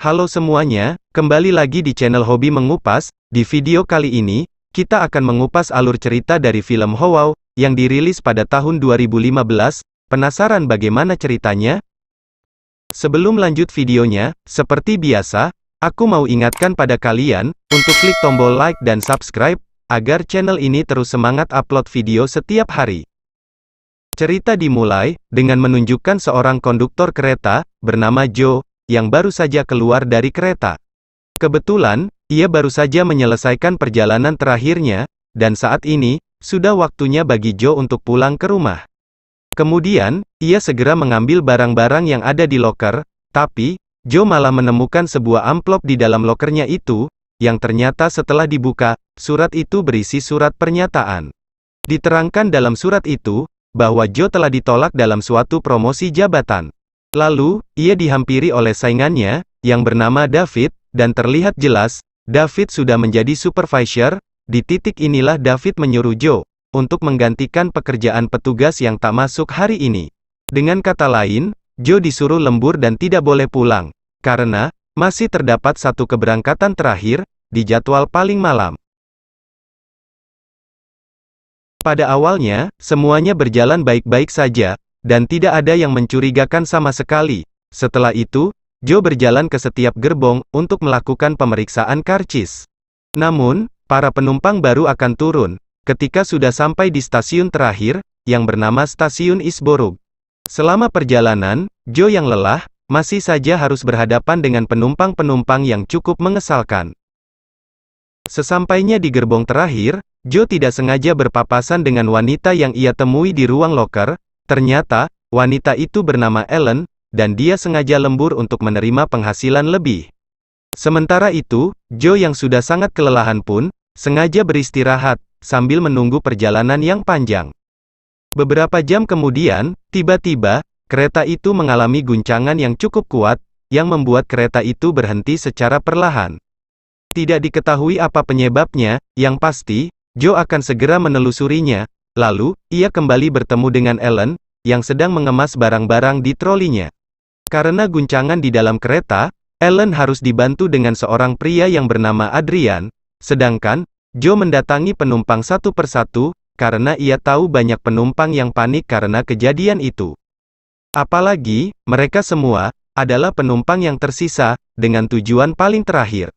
Halo semuanya, kembali lagi di channel Hobi Mengupas. Di video kali ini, kita akan mengupas alur cerita dari film How Wow, yang dirilis pada tahun 2015. Penasaran bagaimana ceritanya? Sebelum lanjut videonya, seperti biasa, aku mau ingatkan pada kalian, untuk klik tombol like dan subscribe, agar channel ini terus semangat upload video setiap hari. Cerita dimulai, dengan menunjukkan seorang konduktor kereta, bernama Joe, yang baru saja keluar dari kereta. Kebetulan, ia baru saja menyelesaikan perjalanan terakhirnya, dan saat ini, sudah waktunya bagi Joe untuk pulang ke rumah. Kemudian, ia segera mengambil barang-barang yang ada di loker, tapi, Joe malah menemukan sebuah amplop di dalam lokernya itu, yang ternyata setelah dibuka, surat itu berisi surat pernyataan. Diterangkan dalam surat itu, bahwa Joe telah ditolak dalam suatu promosi jabatan. Lalu, ia dihampiri oleh saingannya, yang bernama David, dan terlihat jelas, David sudah menjadi supervisor. Di titik inilah David menyuruh Joe, untuk menggantikan pekerjaan petugas yang tak masuk hari ini. Dengan kata lain, Joe disuruh lembur dan tidak boleh pulang, karena, masih terdapat satu keberangkatan terakhir, di jadwal paling malam. Pada awalnya, semuanya berjalan baik-baik saja, dan tidak ada yang mencurigakan sama sekali. Setelah itu, Joe berjalan ke setiap gerbong, untuk melakukan pemeriksaan karcis. Namun, para penumpang baru akan turun, ketika sudah sampai di stasiun terakhir, yang bernama Stasiun Eastborough. Selama perjalanan, Joe yang lelah, masih saja harus berhadapan dengan penumpang-penumpang yang cukup mengesalkan. Sesampainya di gerbong terakhir, Joe tidak sengaja berpapasan dengan wanita yang ia temui di ruang loker. Ternyata, wanita itu bernama Ellen, dan dia sengaja lembur untuk menerima penghasilan lebih. Sementara itu, Joe yang sudah sangat kelelahan pun, sengaja beristirahat, sambil menunggu perjalanan yang panjang. Beberapa jam kemudian, tiba-tiba, kereta itu mengalami guncangan yang cukup kuat, yang membuat kereta itu berhenti secara perlahan. Tidak diketahui apa penyebabnya, yang pasti, Joe akan segera menelusurinya. Lalu, ia kembali bertemu dengan Ellen, yang sedang mengemas barang-barang di trolinya. Karena guncangan di dalam kereta, Ellen harus dibantu dengan seorang pria yang bernama Adrian, sedangkan, Joe mendatangi penumpang satu persatu, karena ia tahu banyak penumpang yang panik karena kejadian itu. Apalagi, mereka semua, adalah penumpang yang tersisa, dengan tujuan paling terakhir.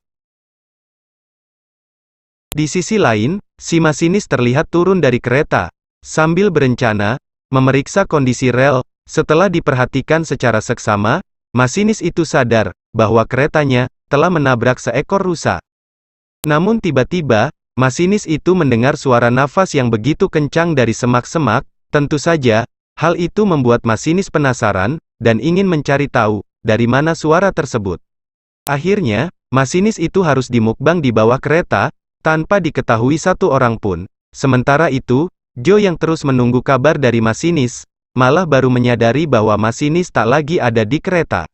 Di sisi lain, si masinis terlihat turun dari kereta, sambil berencana, memeriksa kondisi rel. Setelah diperhatikan secara seksama, masinis itu sadar, bahwa keretanya, telah menabrak seekor rusa. Namun tiba-tiba, masinis itu mendengar suara nafas yang begitu kencang dari semak-semak. Tentu saja, hal itu membuat masinis penasaran, dan ingin mencari tahu, dari mana suara tersebut. Akhirnya, masinis itu harus dimukbang di bawah kereta, tanpa diketahui satu orang pun. Sementara itu, Joe yang terus menunggu kabar dari masinis, malah baru menyadari bahwa masinis tak lagi ada di kereta.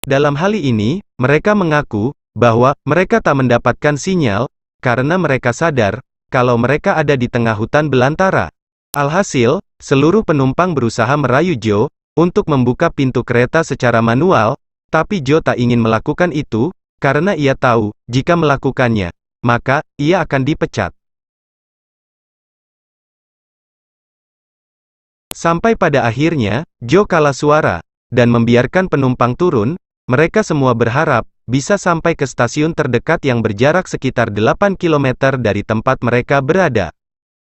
Dalam hal ini, mereka mengaku, bahwa mereka tak mendapatkan sinyal, karena mereka sadar, kalau mereka ada di tengah hutan belantara. Alhasil, seluruh penumpang berusaha merayu Joe, untuk membuka pintu kereta secara manual, tapi Joe tak ingin melakukan itu, karena ia tahu, jika melakukannya, maka, ia akan dipecat. Sampai pada akhirnya, Joe kalah suara, dan membiarkan penumpang turun. Mereka semua berharap, bisa sampai ke stasiun terdekat yang berjarak sekitar 8 km dari tempat mereka berada.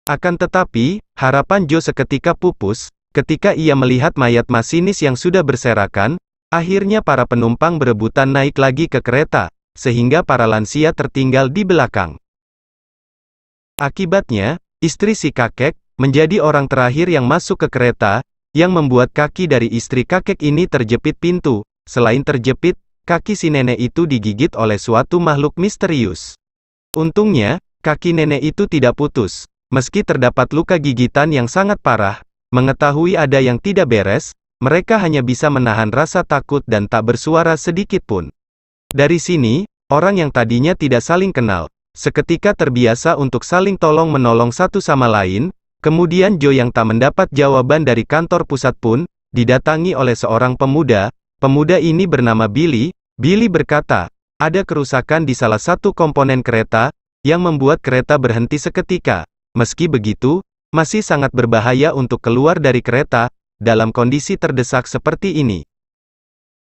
Akan tetapi, harapan Joe seketika pupus, ketika ia melihat mayat masinis yang sudah berserakan. Akhirnya para penumpang berebutan naik lagi ke kereta, sehingga para lansia tertinggal di belakang. Akibatnya, istri si kakek, menjadi orang terakhir yang masuk ke kereta, yang membuat kaki dari istri kakek ini terjepit pintu. Selain terjepit, kaki si nenek itu digigit oleh suatu makhluk misterius. Untungnya, kaki nenek itu tidak putus. Meski terdapat luka gigitan yang sangat parah, mengetahui ada yang tidak beres, mereka hanya bisa menahan rasa takut dan tak bersuara sedikit pun. Dari sini, orang yang tadinya tidak saling kenal, seketika terbiasa untuk saling tolong-menolong satu sama lain. Kemudian Joe yang tak mendapat jawaban dari kantor pusat pun, didatangi oleh seorang pemuda. Pemuda ini bernama Billy. Billy berkata, ada kerusakan di salah satu komponen kereta, yang membuat kereta berhenti seketika. Meski begitu, masih sangat berbahaya untuk keluar dari kereta, dalam kondisi terdesak seperti ini.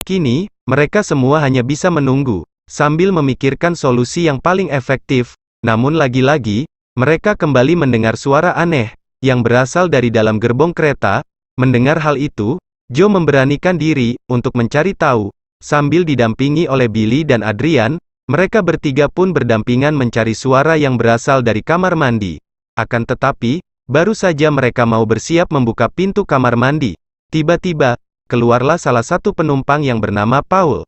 Kini, mereka semua hanya bisa menunggu, sambil memikirkan solusi yang paling efektif. Namun lagi-lagi, mereka kembali mendengar suara aneh, yang berasal dari dalam gerbong kereta. Mendengar hal itu, Joe memberanikan diri, untuk mencari tahu. Sambil didampingi oleh Billy dan Adrian, mereka bertiga pun berdampingan mencari suara yang berasal dari kamar mandi. Akan tetapi, baru saja mereka mau bersiap membuka pintu kamar mandi. Tiba-tiba, keluarlah salah satu penumpang yang bernama Paul.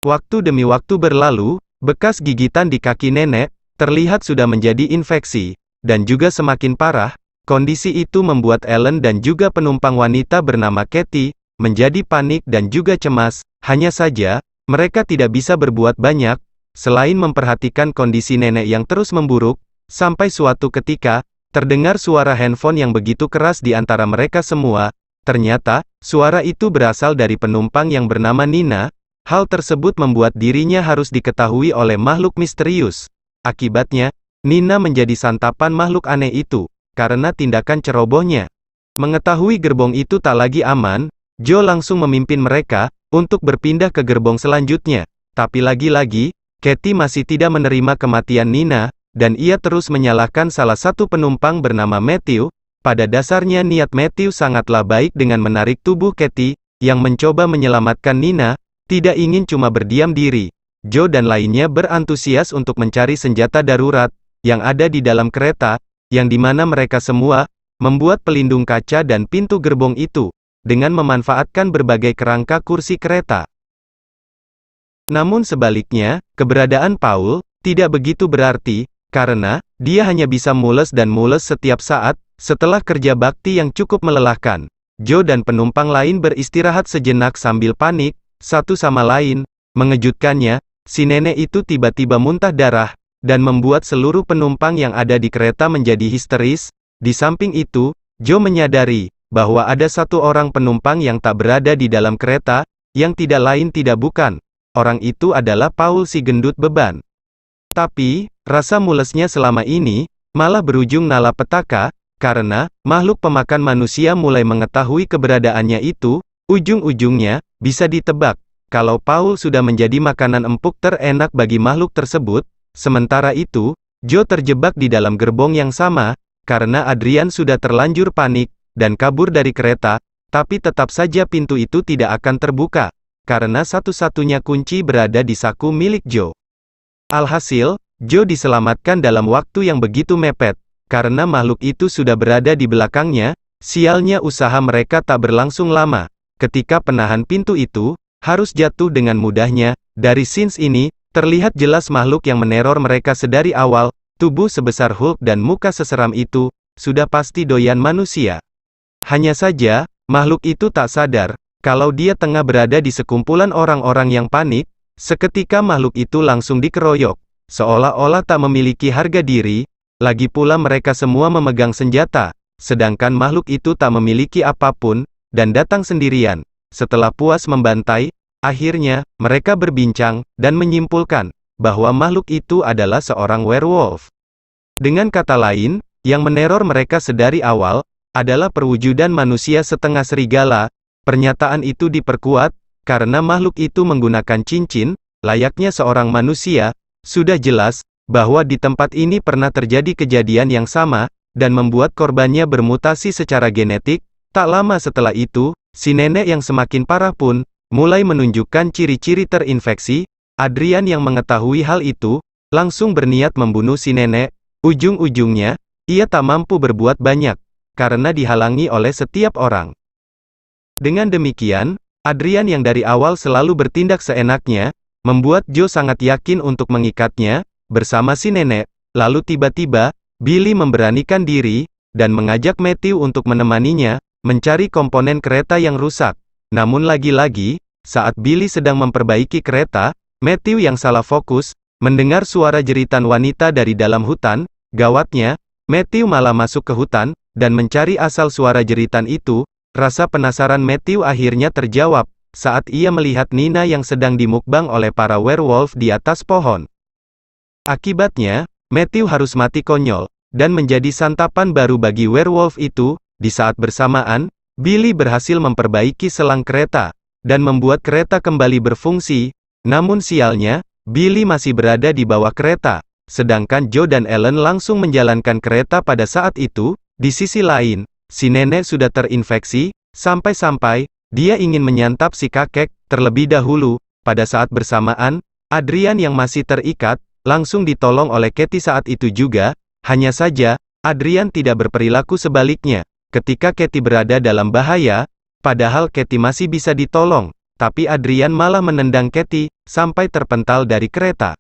Waktu demi waktu berlalu, bekas gigitan di kaki nenek, terlihat sudah menjadi infeksi, dan juga semakin parah. Kondisi itu membuat Ellen dan juga penumpang wanita bernama Katie, menjadi panik dan juga cemas. Hanya saja, mereka tidak bisa berbuat banyak, selain memperhatikan kondisi nenek yang terus memburuk, sampai suatu ketika, terdengar suara handphone yang begitu keras di antara mereka semua. Ternyata, suara itu berasal dari penumpang yang bernama Nina. Hal tersebut membuat dirinya harus diketahui oleh makhluk misterius. Akibatnya, Nina menjadi santapan makhluk aneh itu, karena tindakan cerobohnya. Mengetahui gerbong itu tak lagi aman, Joe langsung memimpin mereka, untuk berpindah ke gerbong selanjutnya. Tapi lagi-lagi, Katie masih tidak menerima kematian Nina, dan ia terus menyalahkan salah satu penumpang bernama Matthew. Pada dasarnya niat Matthew sangatlah baik dengan menarik tubuh Katie, yang mencoba menyelamatkan Nina, tidak ingin cuma berdiam diri. Joe dan lainnya berantusias untuk mencari senjata darurat, yang ada di dalam kereta, yang dimana mereka semua, membuat pelindung kaca dan pintu gerbong itu, dengan memanfaatkan berbagai kerangka kursi kereta. Namun sebaliknya, keberadaan Paul, tidak begitu berarti, karena, dia hanya bisa mules dan mules setiap saat, setelah kerja bakti yang cukup melelahkan. Joe dan penumpang lain beristirahat sejenak sambil panik, satu sama lain. Mengejutkannya, si nenek itu tiba-tiba muntah darah, dan membuat seluruh penumpang yang ada di kereta menjadi histeris. Di samping itu, Joe menyadari, bahwa ada satu orang penumpang yang tak berada di dalam kereta, yang tidak lain tidak bukan. Orang itu adalah Paul si gendut beban. Tapi, rasa mulesnya selama ini, malah berujung nala petaka, karena, makhluk pemakan manusia mulai mengetahui keberadaannya itu. Ujung-ujungnya, bisa ditebak, kalau Paul sudah menjadi makanan empuk terenak bagi makhluk tersebut. Sementara itu, Joe terjebak di dalam gerbong yang sama, karena Adrian sudah terlanjur panik, dan kabur dari kereta, tapi tetap saja pintu itu tidak akan terbuka, karena satu-satunya kunci berada di saku milik Joe. Alhasil, Joe diselamatkan dalam waktu yang begitu mepet, karena makhluk itu sudah berada di belakangnya. Sialnya usaha mereka tak berlangsung lama, ketika penahan pintu itu, harus jatuh dengan mudahnya. Dari scenes ini, terlihat jelas makhluk yang meneror mereka sedari awal, tubuh sebesar Hulk dan muka seseram itu, sudah pasti doyan manusia. Hanya saja, makhluk itu tak sadar, kalau dia tengah berada di sekumpulan orang-orang yang panik. Seketika makhluk itu langsung dikeroyok, seolah-olah tak memiliki harga diri. Lagi pula mereka semua memegang senjata, sedangkan makhluk itu tak memiliki apapun, dan datang sendirian. Setelah puas membantai, akhirnya, mereka berbincang, dan menyimpulkan, bahwa makhluk itu adalah seorang werewolf. Dengan kata lain, yang meneror mereka sedari awal, adalah perwujudan manusia setengah serigala. Pernyataan itu diperkuat, karena makhluk itu menggunakan cincin, layaknya seorang manusia. Sudah jelas, bahwa di tempat ini pernah terjadi kejadian yang sama, dan membuat korbannya bermutasi secara genetik. Tak lama setelah itu, si nenek yang semakin parah pun, mulai menunjukkan ciri-ciri terinfeksi. Adrian yang mengetahui hal itu, langsung berniat membunuh si nenek. Ujung-ujungnya, ia tak mampu berbuat banyak, karena dihalangi oleh setiap orang. Dengan demikian, Adrian yang dari awal selalu bertindak seenaknya, membuat Joe sangat yakin untuk mengikatnya, bersama si nenek. Lalu tiba-tiba, Billy memberanikan diri, dan mengajak Matthew untuk menemaninya, mencari komponen kereta yang rusak. Namun lagi-lagi, saat Billy sedang memperbaiki kereta, Matthew yang salah fokus, mendengar suara jeritan wanita dari dalam hutan. Gawatnya, Matthew malah masuk ke hutan, dan mencari asal suara jeritan itu. Rasa penasaran Matthew akhirnya terjawab, saat ia melihat Nina yang sedang dimukbang oleh para werewolf di atas pohon. Akibatnya, Matthew harus mati konyol, dan menjadi santapan baru bagi werewolf itu. Di saat bersamaan, Billy berhasil memperbaiki selang kereta, dan membuat kereta kembali berfungsi. Namun sialnya, Billy masih berada di bawah kereta, sedangkan Joe dan Ellen langsung menjalankan kereta pada saat itu. Di sisi lain, si nenek sudah terinfeksi, sampai-sampai dia ingin menyantap si kakek terlebih dahulu. Pada saat bersamaan, Adrian yang masih terikat, langsung ditolong oleh Katie saat itu juga. Hanya saja, Adrian tidak berperilaku sebaliknya. Ketika Katie berada dalam bahaya, padahal Katie masih bisa ditolong, tapi Adrian malah menendang Katie, sampai terpental dari kereta.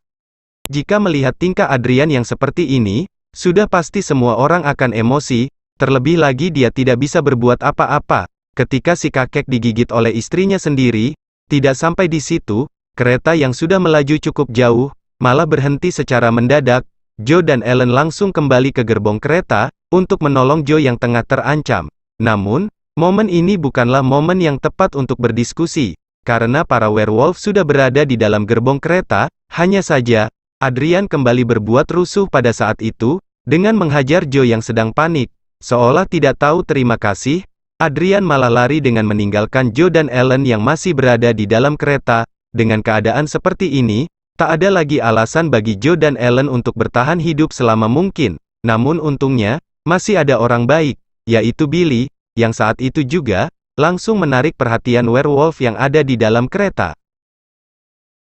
Jika melihat tingkah Adrian yang seperti ini, sudah pasti semua orang akan emosi, terlebih lagi dia tidak bisa berbuat apa-apa. Ketika si kakek digigit oleh istrinya sendiri, tidak sampai di situ, kereta yang sudah melaju cukup jauh, malah berhenti secara mendadak. Joe dan Ellen langsung kembali ke gerbong kereta, untuk menolong Joe yang tengah terancam. Namun, momen ini bukanlah momen yang tepat untuk berdiskusi, karena para werewolf sudah berada di dalam gerbong kereta. Hanya saja, Adrian kembali berbuat rusuh pada saat itu, dengan menghajar Joe yang sedang panik. Seolah tidak tahu terima kasih, Adrian malah lari dengan meninggalkan Joe dan Ellen yang masih berada di dalam kereta. Dengan keadaan seperti ini, tak ada lagi alasan bagi Joe dan Ellen untuk bertahan hidup selama mungkin. Namun untungnya, masih ada orang baik, yaitu Billy, yang saat itu juga, langsung menarik perhatian werewolf yang ada di dalam kereta.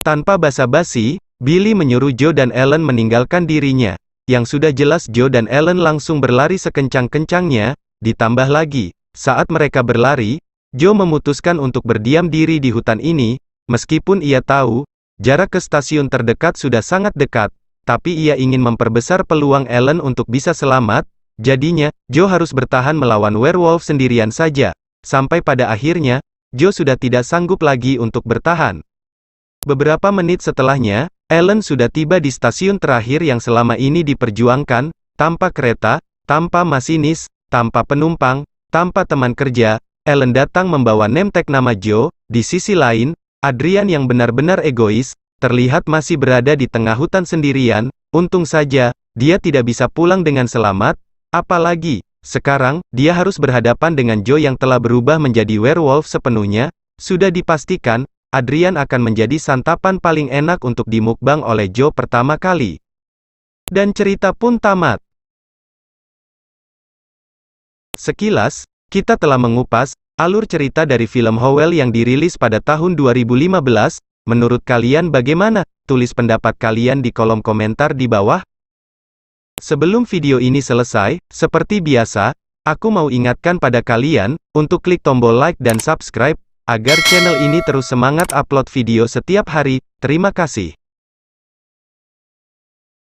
Tanpa basa-basi, Billy menyuruh Joe dan Ellen meninggalkan dirinya. Yang sudah jelas Joe dan Ellen langsung berlari sekencang-kencangnya. Ditambah lagi, saat mereka berlari, Joe memutuskan untuk berdiam diri di hutan ini, meskipun ia tahu, jarak ke stasiun terdekat sudah sangat dekat, tapi ia ingin memperbesar peluang Ellen untuk bisa selamat. Jadinya, Joe harus bertahan melawan werewolf sendirian saja. Sampai pada akhirnya, Joe sudah tidak sanggup lagi untuk bertahan. Beberapa menit setelahnya, Ellen sudah tiba di stasiun terakhir yang selama ini diperjuangkan, tanpa kereta, tanpa masinis, tanpa penumpang, tanpa teman kerja. Ellen datang membawa name tag nama Joe. Di sisi lain, Adrian yang benar-benar egois, terlihat masih berada di tengah hutan sendirian. Untung saja, dia tidak bisa pulang dengan selamat. Apalagi, sekarang, dia harus berhadapan dengan Joe yang telah berubah menjadi werewolf sepenuhnya. Sudah dipastikan, Adrian akan menjadi santapan paling enak untuk dimukbang oleh Joe pertama kali. Dan cerita pun tamat. Sekilas, kita telah mengupas alur cerita dari film Howell yang dirilis pada tahun 2015. Menurut kalian bagaimana? Tulis pendapat kalian di kolom komentar di bawah. Sebelum video ini selesai, seperti biasa, aku mau ingatkan pada kalian, untuk klik tombol like dan subscribe, agar channel ini terus semangat upload video setiap hari. Terima kasih.